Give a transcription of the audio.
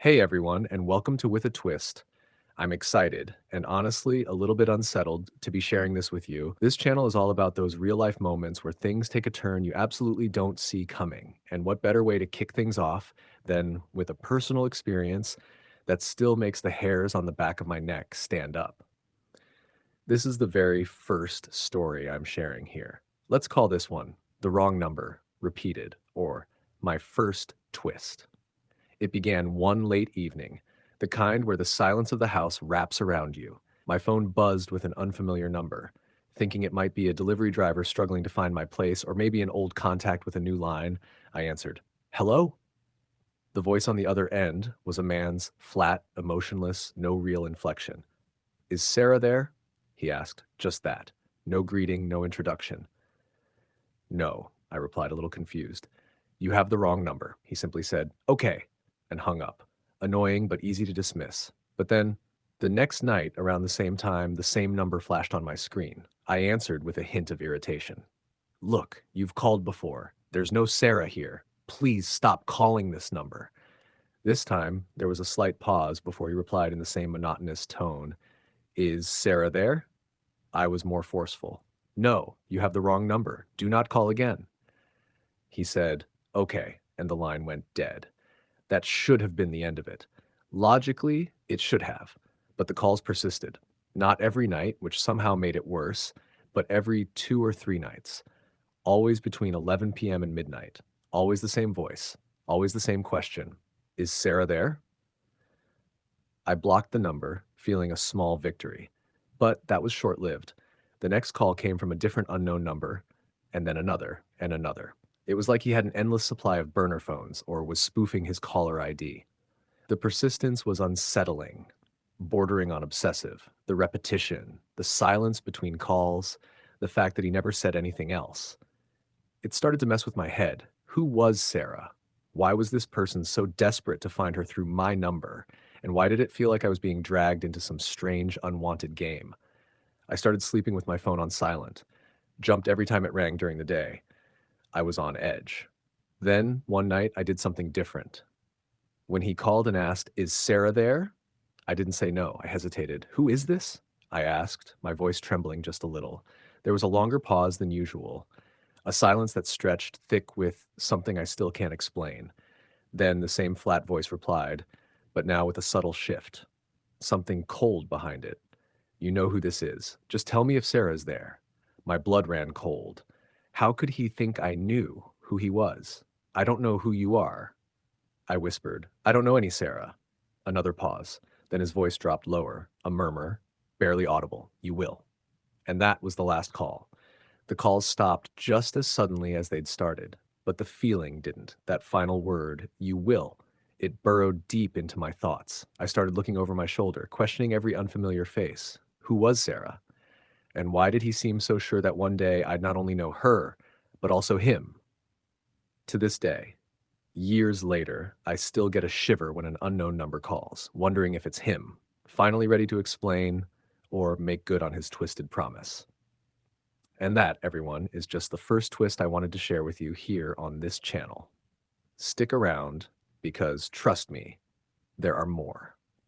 Hey everyone, and welcome to With a Twist. I'm excited and honestly a little bit unsettled to be sharing this with you. This channel is all about those real life moments where things take a turn you absolutely don't see coming. And what better way to kick things off than with a personal experience that still makes the hairs on the back of my neck stand up? This is the very first story I'm sharing here. Let's call this one The Wrong Number Repeated, or My First Twist. It began one late evening, the kind where the silence of the house wraps around you. My phone buzzed with an unfamiliar number. Thinking it might be a delivery driver struggling to find my place or maybe an old contact with a new line, I answered, "Hello?" The voice on the other end was a man's, flat, emotionless, no real inflection. "Is Sarah there?" he asked, just that. No greeting, no introduction. "No," I replied, a little confused. "You have the wrong number," he simply said. "Okay," and hung up. Annoying, but easy to dismiss. But then, the next night, around the same time, the same number flashed on my screen. I answered with a hint of irritation. "Look, you've called before. There's no Sarah here. Please stop calling this number." This time, there was a slight pause before he replied in the same monotonous tone. "Is Sarah there?" I was more forceful. "No, you have the wrong number. Do not call again." He said, "Okay," and the line went dead. That should have been the end of it. Logically, it should have, but the calls persisted. Not every night, which somehow made it worse, but every 2 or 3 nights. Always between 11 p.m. and midnight. Always the same voice. Always the same question. "Is Sarah there?" I blocked the number, feeling a small victory. But that was short-lived. The next call came from a different unknown number, and then another, and another. It was like he had an endless supply of burner phones or was spoofing his caller ID. The persistence was unsettling, bordering on obsessive. The repetition, the silence between calls, the fact that he never said anything else. It started to mess with my head. Who was Sarah? Why was this person so desperate to find her through my number? And why did it feel like I was being dragged into some strange, unwanted game? I started sleeping with my phone on silent, jumped every time it rang during the day. I was on edge. Then, one night, I did something different. When he called and asked, "Is Sarah there?" I didn't say no. I hesitated. "Who is this?" I asked, my voice trembling just a little. There was a longer pause than usual, a silence that stretched thick with something I still can't explain. Then the same flat voice replied, but now with a subtle shift. Something cold behind it. "You know who this is. Just tell me if Sarah's there." My blood ran cold. How could he think I knew who he was? "I don't know who you are," I whispered. "I don't know any Sarah." Another pause. Then his voice dropped lower, a murmur, barely audible. "You will." And that was the last call. The calls stopped just as suddenly as they'd started, but the feeling didn't. That final word, "you will," it burrowed deep into my thoughts. I started looking over my shoulder, questioning every unfamiliar face. Who was Sarah? And why did he seem so sure that one day I'd not only know her, but also him? To this day, years later, I still get a shiver when an unknown number calls, wondering if it's him, finally ready to explain or make good on his twisted promise. And that, everyone, is just the first twist I wanted to share with you here on this channel. Stick around because, trust me, there are more.